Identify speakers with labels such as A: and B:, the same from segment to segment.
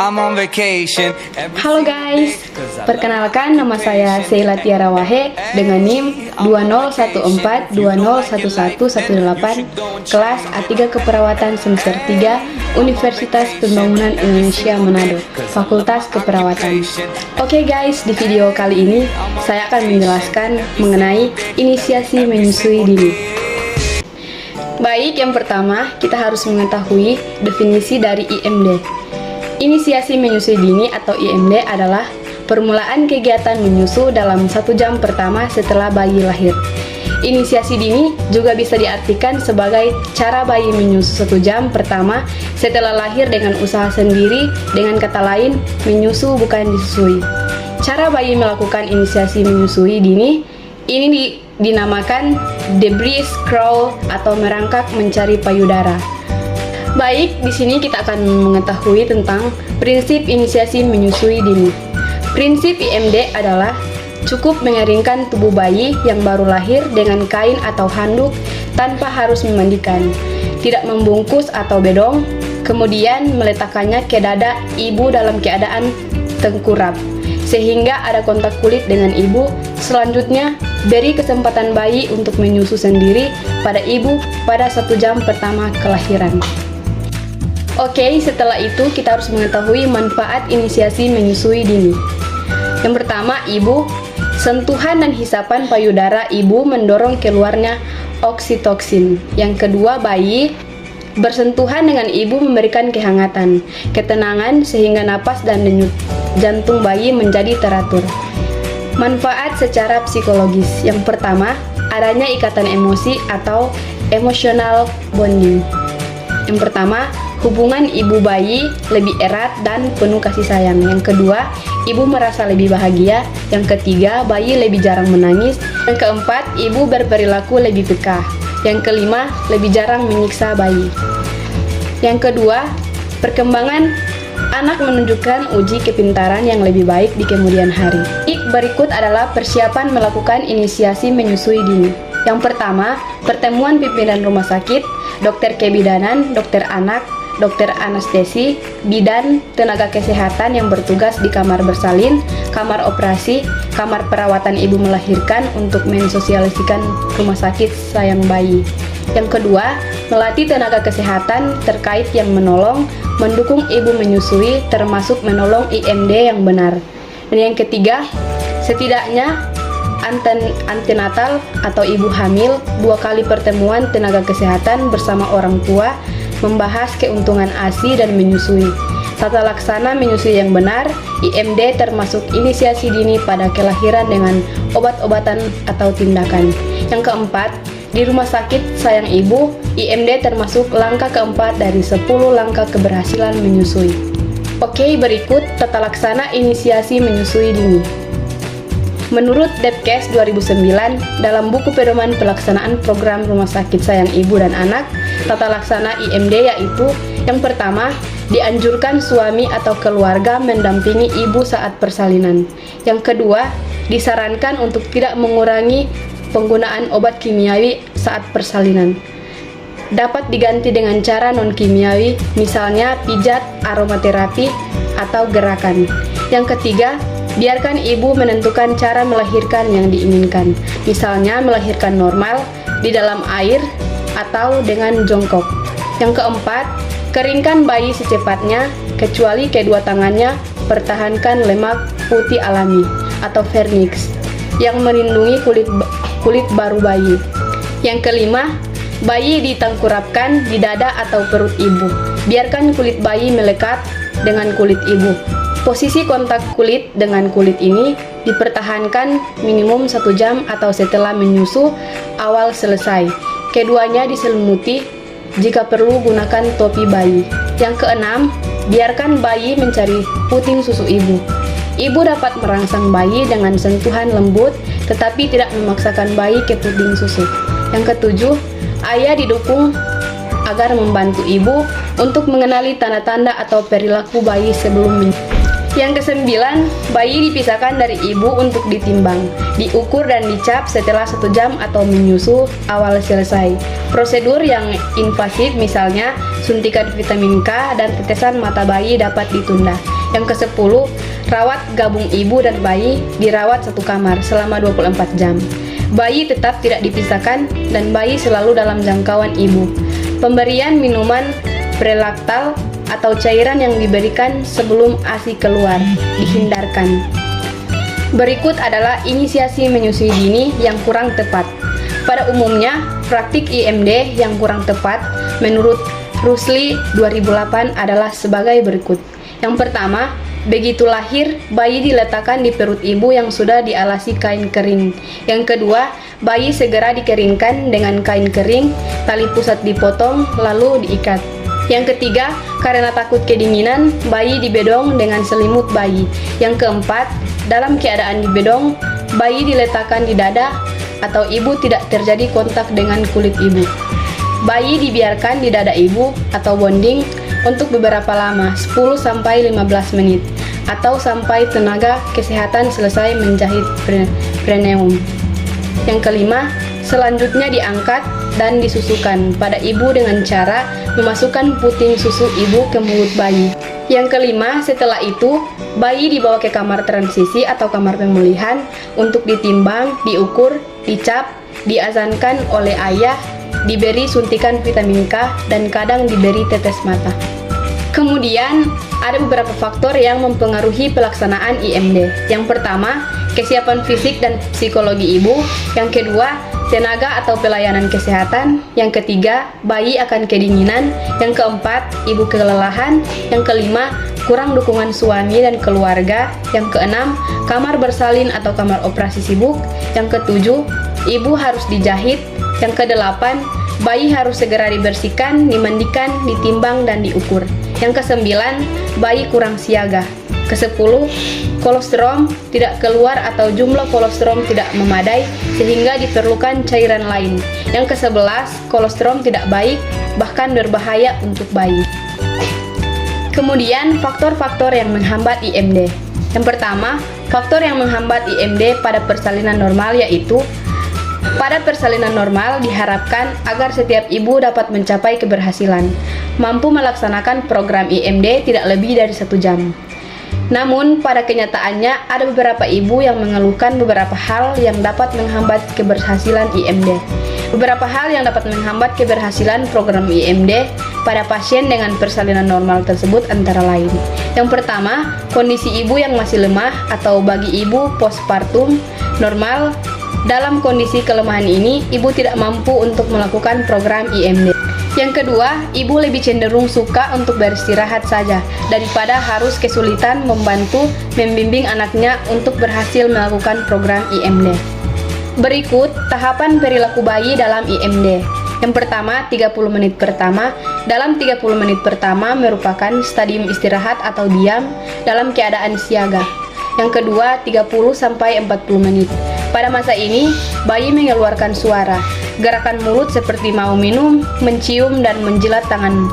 A: I'm on vacation.
B: Halo guys, perkenalkan nama saya Sheila Tiara Wahe dengan NIM 2014201118 kelas A3 Keperawatan semester 3 Universitas Pembangunan Indonesia Manado, Fakultas Keperawatan. Oke guys, di video kali ini saya akan menjelaskan mengenai inisiasi menyusui dini. Baik, yang pertama kita harus mengetahui definisi dari IMD. Inisiasi menyusui dini atau IMD adalah permulaan kegiatan menyusu dalam 1 jam pertama setelah bayi lahir. Inisiasi dini juga bisa diartikan sebagai cara bayi menyusu 1 jam pertama setelah lahir dengan usaha sendiri, dengan kata lain, menyusu bukan disusui. Cara bayi melakukan inisiasi menyusui dini ini dinamakan debris crawl atau merangkak mencari payudara. Baik, di sini kita akan mengetahui tentang prinsip inisiasi menyusui dini. Prinsip IMD adalah cukup mengeringkan tubuh bayi yang baru lahir dengan kain atau handuk tanpa harus memandikan, tidak membungkus atau bedong, kemudian meletakkannya ke dada ibu dalam keadaan tengkurap, sehingga ada kontak kulit dengan ibu. Selanjutnya, beri kesempatan bayi untuk menyusu sendiri pada ibu pada 1 jam pertama kelahiran. Oke, setelah itu kita harus mengetahui manfaat inisiasi menyusui dini. Yang pertama, ibu. Sentuhan dan hisapan payudara ibu mendorong keluarnya oksitoksin. Yang kedua, bayi. Bersentuhan dengan ibu memberikan kehangatan, ketenangan sehingga napas dan denyut jantung bayi menjadi teratur. Manfaat secara psikologis. Yang pertama, adanya ikatan emosi atau emotional bonding. Yang pertama, hubungan ibu bayi lebih erat dan penuh kasih sayang. Yang kedua, ibu merasa lebih bahagia. Yang ketiga, bayi lebih jarang menangis. Yang keempat, ibu berperilaku lebih peka. Yang kelima, lebih jarang menyiksa bayi. Yang kedua, perkembangan anak menunjukkan uji kepintaran yang lebih baik di kemudian hari. Berikut adalah persiapan melakukan inisiasi menyusui dini. Yang pertama, pertemuan pimpinan rumah sakit, dokter kebidanan, dokter anak, dokter anestesi, bidan, tenaga kesehatan yang bertugas di kamar bersalin, kamar operasi, kamar perawatan ibu melahirkan untuk mensosialisikan rumah sakit sayang bayi. Yang kedua, melatih tenaga kesehatan terkait yang menolong, mendukung ibu menyusui, termasuk menolong IMD yang benar. Dan yang ketiga, setidaknya antenatal atau ibu hamil 2 kali pertemuan tenaga kesehatan bersama orang tua membahas keuntungan ASI dan menyusui, tata laksana menyusui yang benar, IMD termasuk inisiasi dini pada kelahiran dengan obat-obatan atau tindakan. Yang keempat, di rumah sakit sayang ibu, IMD termasuk langkah keempat dari 10 langkah keberhasilan menyusui. Oke, berikut tata laksana inisiasi menyusui dini. Menurut Depkes 2009, dalam buku pedoman pelaksanaan program rumah sakit sayang ibu dan anak, tata laksana IMD yaitu yang pertama, dianjurkan suami atau keluarga mendampingi ibu saat persalinan. Yang kedua, disarankan untuk tidak mengurangi penggunaan obat kimiawi saat persalinan. Dapat diganti dengan cara non-kimiawi, misalnya pijat, aromaterapi, atau gerakan. Yang ketiga, biarkan ibu menentukan cara melahirkan yang diinginkan, misalnya melahirkan normal, di dalam air, atau dengan jongkok. Yang keempat, keringkan bayi secepatnya, kecuali kedua tangannya, pertahankan lemak putih alami, atau vernix, yang melindungi kulit baru bayi. Yang kelima, bayi ditengkurapkan di dada atau perut ibu. Biarkan kulit bayi melekat dengan kulit ibu. Posisi kontak kulit dengan kulit ini dipertahankan minimum 1 jam atau setelah menyusu awal selesai. Keduanya diselimuti, jika perlu gunakan topi bayi. Yang keenam, biarkan bayi mencari puting susu ibu. Ibu dapat merangsang bayi dengan sentuhan lembut, tetapi tidak memaksakan bayi ke puting susu. Yang ketujuh, ayah didukung agar membantu ibu untuk mengenali tanda-tanda atau perilaku bayi sebelum menyusu. Yang kesembilan, bayi dipisahkan dari ibu untuk ditimbang, diukur dan dicap setelah 1 jam atau menyusu awal selesai. Prosedur yang invasif misalnya suntikan vitamin K dan tetesan mata bayi dapat ditunda. Yang ke-10, rawat gabung ibu dan bayi dirawat satu kamar selama 24 jam. Bayi tetap tidak dipisahkan dan bayi selalu dalam jangkauan ibu. Pemberian minuman prelaktal atau cairan yang diberikan sebelum ASI keluar dihindarkan. Berikut adalah inisiasi menyusui dini yang kurang tepat. Pada umumnya, praktik IMD yang kurang tepat menurut Rusli 2008 adalah sebagai berikut. Yang pertama, begitu lahir, bayi diletakkan di perut ibu yang sudah dialasi kain kering. Yang kedua, bayi segera dikeringkan dengan kain kering, tali pusat dipotong, lalu diikat. Yang ketiga, karena takut kedinginan, bayi dibedong dengan selimut bayi. Yang keempat, dalam keadaan dibedong, bayi diletakkan di dada atau ibu tidak terjadi kontak dengan kulit ibu. Bayi dibiarkan di dada ibu atau bonding untuk beberapa lama, 10-15 menit, atau sampai tenaga kesehatan selesai menjahit perineum. Yang kelima, selanjutnya diangkat dan disusukan pada ibu dengan cara memasukkan puting susu ibu ke mulut bayi. Yang kelima, setelah itu, bayi dibawa ke kamar transisi atau kamar pemulihan untuk ditimbang, diukur, dicap, diazankan oleh ayah, diberi suntikan vitamin K, dan kadang diberi tetes mata. Kemudian, ada beberapa faktor yang mempengaruhi pelaksanaan IMD. Yang pertama, kesiapan fisik dan psikologi ibu. Yang kedua, tenaga atau pelayanan kesehatan. Yang ketiga, bayi akan kedinginan. Yang keempat, ibu kelelahan. Yang kelima, kurang dukungan suami dan keluarga. Yang keenam, kamar bersalin atau kamar operasi sibuk. Yang ketujuh, ibu harus dijahit. Yang kedelapan, bayi harus segera dibersihkan, dimandikan, ditimbang, dan diukur. Yang kesembilan, bayi kurang siaga. Kesepuluh, kolostrum tidak keluar atau jumlah kolostrum tidak memadai sehingga diperlukan cairan lain. Yang kesebelas, kolostrum tidak baik, bahkan berbahaya untuk bayi. Kemudian, faktor-faktor yang menghambat IMD. Yang pertama, faktor yang menghambat IMD pada persalinan normal yaitu pada persalinan normal diharapkan agar setiap ibu dapat mencapai keberhasilan, mampu melaksanakan program IMD tidak lebih dari 1 jam. Namun, pada kenyataannya ada beberapa ibu yang mengeluhkan beberapa hal yang dapat menghambat keberhasilan IMD. Beberapa hal yang dapat menghambat keberhasilan program IMD pada pasien dengan persalinan normal tersebut antara lain. Yang pertama, kondisi ibu yang masih lemah atau bagi ibu postpartum normal. Dalam kondisi kelemahan ini, ibu tidak mampu untuk melakukan program IMD. Yang kedua, ibu lebih cenderung suka untuk beristirahat saja daripada harus kesulitan membantu membimbing anaknya untuk berhasil melakukan program IMD. Berikut tahapan perilaku bayi dalam IMD. Yang pertama, 30 menit pertama. Dalam 30 menit pertama merupakan stadium istirahat atau diam dalam keadaan siaga. Yang kedua, 30-40 menit. Pada masa ini, bayi mengeluarkan suara, gerakan mulut seperti mau minum, mencium, dan menjilat tangan.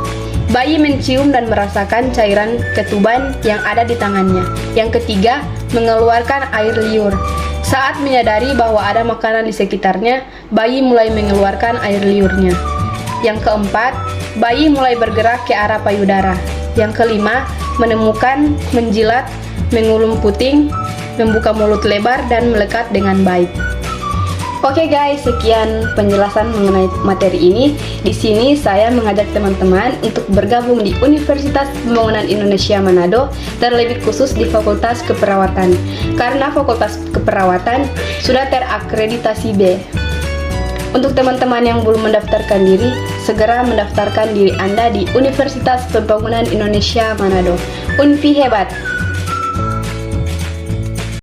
B: Bayi mencium dan merasakan cairan ketuban yang ada di tangannya. Yang ketiga, mengeluarkan air liur. Saat menyadari bahwa ada makanan di sekitarnya, bayi mulai mengeluarkan air liurnya. Yang keempat, bayi mulai bergerak ke arah payudara. Yang kelima, menemukan, menjilat, mengulum puting, membuka mulut lebar, dan melekat dengan baik. Oke guys, sekian penjelasan mengenai materi ini. Di sini saya mengajak teman-teman untuk bergabung di Universitas Pembangunan Indonesia Manado, terlebih khusus di Fakultas Keperawatan, karena Fakultas Keperawatan sudah terakreditasi B. Untuk teman-teman yang belum mendaftarkan diri, segera mendaftarkan diri Anda di Universitas Pembangunan Indonesia Manado. Unfi hebat!